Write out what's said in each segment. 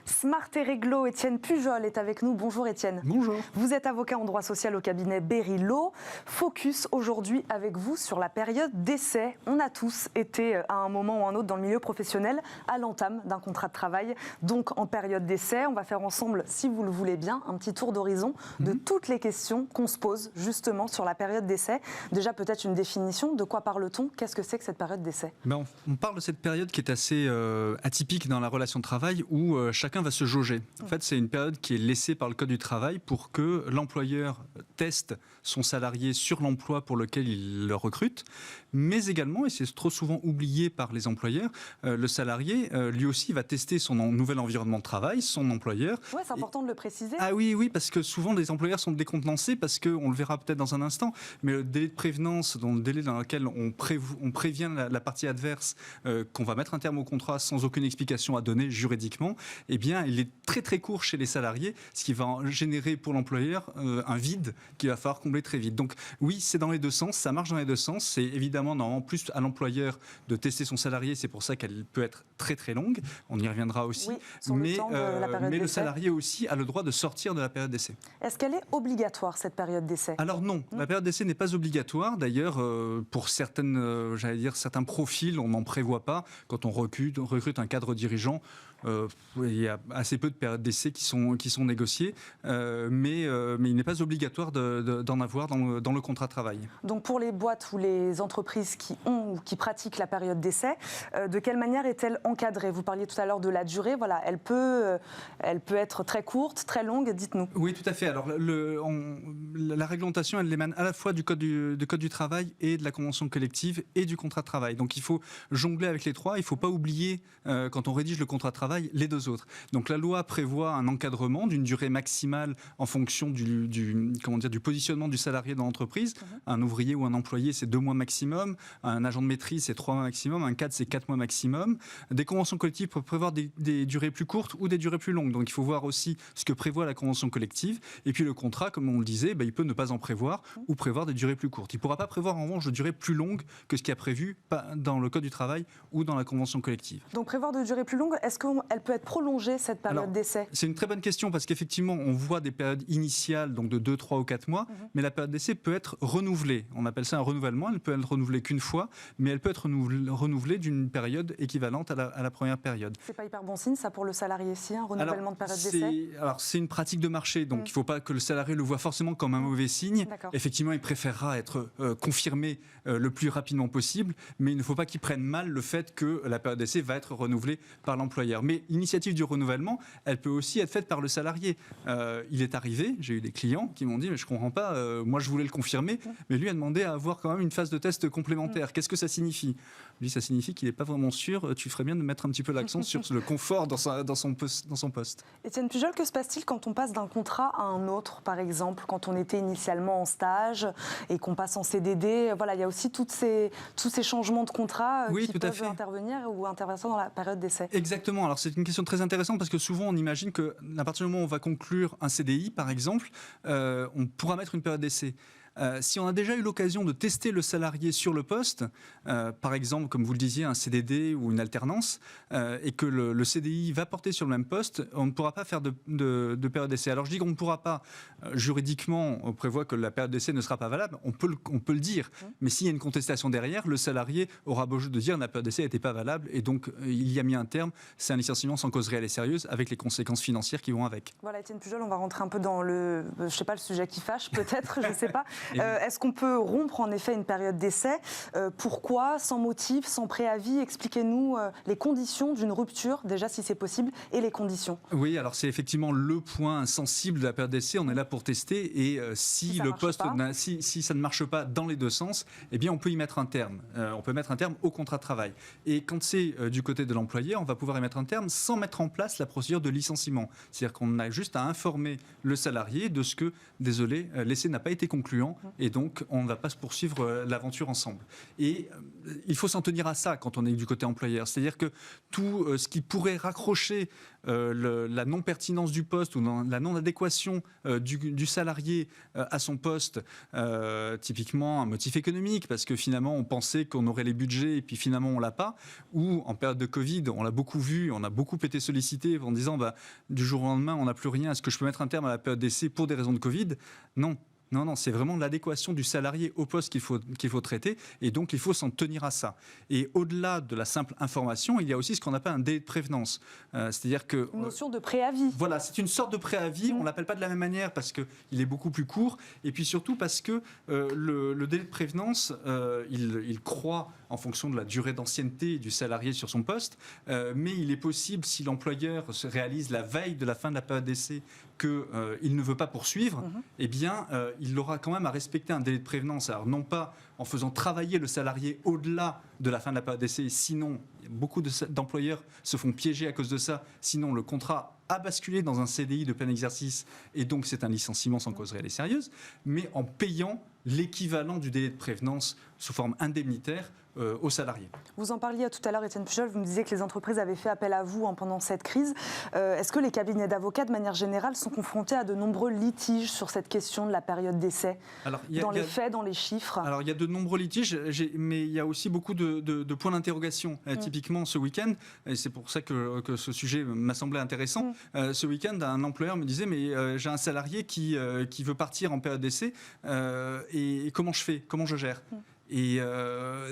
Smart et réglo, Étienne Pujol est avec nous. Bonjour Étienne. Bonjour. Vous êtes avocat en droit social au cabinet Berry Law. Focus aujourd'hui avec vous sur la période d'essai. On a tous été à un moment ou un autre dans le milieu professionnel à l'entame d'un contrat de travail, donc en période d'essai. On va faire ensemble, si vous le voulez bien, un petit tour d'horizon de toutes les questions qu'on se pose justement sur la période d'essai. Déjà peut-être une définition, de quoi parle-t-on? Qu'est-ce que c'est que cette période d'essai? On parle de cette période qui est assez atypique dans la relation de travail où chacun va se jauger. En fait, c'est une période qui est laissée par le Code du travail pour que l'employeur teste son salarié sur l'emploi pour lequel il le recrute, mais également, et c'est trop souvent oublié par les employeurs, le salarié, lui aussi, va tester son nouvel environnement de travail, son employeur. Ouais, c'est important de le préciser. Ah oui, parce que souvent, les employeurs sont décontenancés parce qu'on le verra peut-être dans un instant, mais le délai de prévenance, le délai dans lequel on prévient la partie adverse qu'on va mettre un terme au contrat sans aucune explication à donner juridiquement, eh bien, il est très très court chez les salariés, ce qui va générer pour l'employeur un vide qu'il va falloir combler très vite. Donc oui, c'est dans les deux sens, ça marche dans les deux sens. C'est évidemment en plus à l'employeur de tester son salarié, c'est pour ça qu'elle peut être très très longue, on y reviendra aussi, oui, mais le salarié aussi a le droit de sortir de la période d'essai. Est-ce qu'elle est obligatoire cette période d'essai? Alors non, la période d'essai n'est pas obligatoire. D'ailleurs, pour certains profils, on n'en prévoit pas. Quand on recrute un cadre dirigeant, il y a assez peu de périodes d'essai qui sont négociées, mais il n'est pas obligatoire d'en avoir dans le contrat de travail. Donc pour les boîtes ou les entreprises qui ont ou qui pratiquent la période d'essai, de quelle manière est-elle encadrée? Vous parliez tout à l'heure de la durée, voilà, elle peut être très courte, très longue, dites-nous. Oui, tout à fait. Alors la réglementation, elle émane à la fois du code du travail et de la convention collective et du contrat de travail. Donc il faut jongler avec les trois, il ne faut pas oublier, quand on rédige le contrat de travail, les deux autres. Donc la loi prévoit un encadrement d'une durée maximale en fonction du positionnement du salarié dans l'entreprise. Un ouvrier ou un employé, c'est 2 mois maximum. Un agent de maîtrise, c'est 3 mois maximum. Un cadre, c'est 4 mois maximum. Des conventions collectives peuvent prévoir des durées plus courtes ou des durées plus longues. Donc il faut voir aussi ce que prévoit la convention collective. Et puis le contrat, comme on le disait, il peut ne pas en prévoir ou prévoir des durées plus courtes. Il ne pourra pas prévoir en revanche de durée plus longue que ce qui est prévu dans le Code du travail ou dans la convention collective. Donc prévoir de durée plus longue, est-ce qu'elle peut être prolongée cette période d'essai? C'est une très bonne question parce qu'effectivement, on voit des périodes initiales donc de 2, 3 ou 4 mois, mais la période d'essai peut être renouvelée. On appelle ça un renouvellement. Elle peut être renouvelée qu'une fois, mais elle peut être renouvelée d'une période équivalente à la première période. C'est pas hyper bon signe, ça, pour le salarié ici, un renouvellement de période d'essai? Alors, c'est une pratique de marché, donc il ne faut pas que le salarié le voit forcément comme un mauvais signe. Effectivement, il préférera être confirmé le plus rapidement possible, mais il ne faut pas qu'il prenne mal le fait que la période d'essai va être renouvelée par l'employeur. Mais l'initiative du renouvellement, elle peut aussi être faite par le salarié. Il est arrivé, j'ai eu des clients qui m'ont dit « mais je ne comprends pas, moi je voulais le confirmer, mais lui a demandé à avoir quand même une phase de test complémentaire. Qu'est-ce que ça signifie ?» Lui, ça signifie qu'il n'est pas vraiment sûr, tu ferais bien de mettre un petit peu l'accent sur le confort dans son poste. Étienne Pujol, que se passe-t-il quand on passe d'un contrat à un autre, par exemple, quand on était initialement en stage et qu'on passe en CDD? Voilà, il y a aussi tous ces changements de contrat qui peuvent intervenir ou intervenir dans la période d'essai. Exactement. Alors c'est une question très intéressante parce que souvent on imagine qu'à partir du moment où on va conclure un CDI, par exemple, on pourra mettre une période d'essai. Si on a déjà eu l'occasion de tester le salarié sur le poste, par exemple, comme vous le disiez, un CDD ou une alternance, et que le CDI va porter sur le même poste, on ne pourra pas faire de période d'essai. Alors je dis qu'on ne pourra pas, juridiquement, on prévoit que la période d'essai ne sera pas valable, on peut le dire, mais s'il y a une contestation derrière, le salarié aura beau de dire que la période d'essai n'était pas valable, et donc il y a mis un terme, c'est un licenciement sans cause réelle et sérieuse, avec les conséquences financières qui vont avec. Voilà, Étienne Pujol, on va rentrer un peu dans le sujet qui fâche, peut-être, je ne sais pas. Est-ce qu'on peut rompre en effet une période d'essai? Pourquoi? Sans motif, sans préavis? Expliquez-nous les conditions d'une rupture, déjà si c'est possible, et les conditions. Oui, alors c'est effectivement le point sensible de la période d'essai. On est là pour tester et si ça ne marche pas dans les deux sens, eh bien on peut y mettre un terme. On peut mettre un terme au contrat de travail. Et quand c'est du côté de l'employeur, on va pouvoir y mettre un terme sans mettre en place la procédure de licenciement. C'est-à-dire qu'on a juste à informer le salarié de ce que, désolé, l'essai n'a pas été concluant différemment, et donc on ne va pas se poursuivre l'aventure ensemble. Et il faut s'en tenir à ça quand on est du côté employeur. C'est-à-dire que tout ce qui pourrait raccrocher la non-pertinence du poste ou la non-adéquation du salarié à son poste, typiquement un motif économique, parce que finalement on pensait qu'on aurait les budgets et puis finalement on l'a pas, ou en période de Covid, on l'a beaucoup vu, on a beaucoup été sollicité en disant du jour au lendemain on n'a plus rien, est-ce que je peux mettre un terme à la période d'essai pour des raisons de Covid? Non. Non, c'est vraiment l'adéquation du salarié au poste qu'il faut traiter, et donc il faut s'en tenir à ça. Et au-delà de la simple information, il y a aussi ce qu'on appelle un délai de prévenance. C'est-à-dire que... Une notion de préavis. Voilà, c'est une sorte de préavis, on ne l'appelle pas de la même manière parce qu'il est beaucoup plus court, et puis surtout parce que le délai de prévenance, il croît en fonction de la durée d'ancienneté du salarié sur son poste, mais il est possible, si l'employeur se réalise la veille de la fin de la période d'essai qu'il ne veut pas poursuivre, eh bien, il aura quand même à respecter un délai de prévenance. Alors, non pas en faisant travailler le salarié au-delà de la fin de la période d'essai, sinon, beaucoup d'employeurs se font piéger à cause de ça, sinon le contrat a basculé dans un CDI de plein exercice, et donc c'est un licenciement sans cause réelle et sérieuse, mais en payant l'équivalent du délai de prévenance sous forme indemnitaire aux salariés. Vous en parliez tout à l'heure, Étienne Pujol, vous me disiez que les entreprises avaient fait appel à vous pendant cette crise. Est-ce que les cabinets d'avocats, de manière générale, sont confrontés à de nombreux litiges sur cette question de la période d'essai, dans les faits, dans les chiffres? Alors, il y a de nombreux litiges, mais il y a aussi beaucoup de points d'interrogation. Typiquement, ce week-end, et c'est pour ça que ce sujet m'a semblé intéressant, ce week-end, un employeur me disait, mais j'ai un salarié qui veut partir en période d'essai, et comment je fais? Comment je gère? Et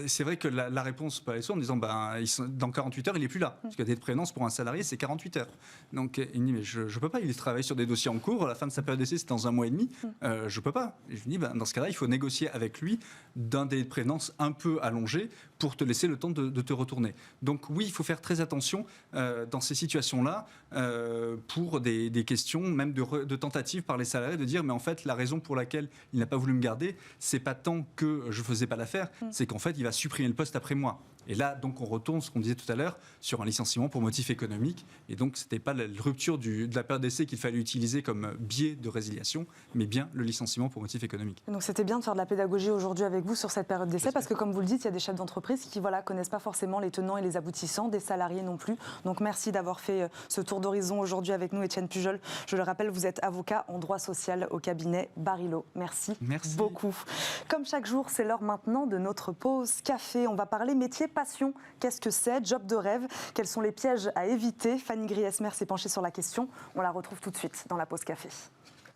c'est vrai que la réponse peut aller en disant dans 48 heures, il n'est plus là. Parce que des prévenances pour un salarié, c'est 48 heures. Donc il me dit, mais je ne peux pas, il travaille sur des dossiers en cours, la fin de sa période d'essai, c'est dans 1 mois et demi, je ne peux pas. Et je lui dis, dans ce cas-là, il faut négocier avec lui d'un délai de prévenance un peu allongé pour te laisser le temps de te retourner. Donc oui, il faut faire très attention dans ces situations-là pour des questions, même de tentatives par les salariés, de dire, mais en fait, la raison pour laquelle il n'a pas voulu me garder, c'est pas tant que je ne faisais pas l'affaire, c'est qu'en fait, il va supprimer le poste après moi. Et là, donc, on retourne ce qu'on disait tout à l'heure sur un licenciement pour motif économique. Et donc, ce n'était pas la rupture de la période d'essai qu'il fallait utiliser comme biais de résiliation, mais bien le licenciement pour motif économique. Donc, c'était bien de faire de la pédagogie aujourd'hui avec vous sur cette période d'essai, parce que, comme vous le dites, il y a des chefs d'entreprise qui connaissent pas forcément les tenants et les aboutissants, des salariés non plus. Donc, merci d'avoir fait ce tour d'horizon aujourd'hui avec nous, Étienne Pujol. Je le rappelle, vous êtes avocat en droit social au cabinet Barilo. Merci beaucoup. Comme chaque jour, c'est l'heure maintenant de notre pause café. On va parler métier passion. Qu'est-ce que c'est? Job de rêve? Quels sont les pièges à éviter? Fanny Griesmer s'est penchée sur la question. On la retrouve tout de suite dans la pause café.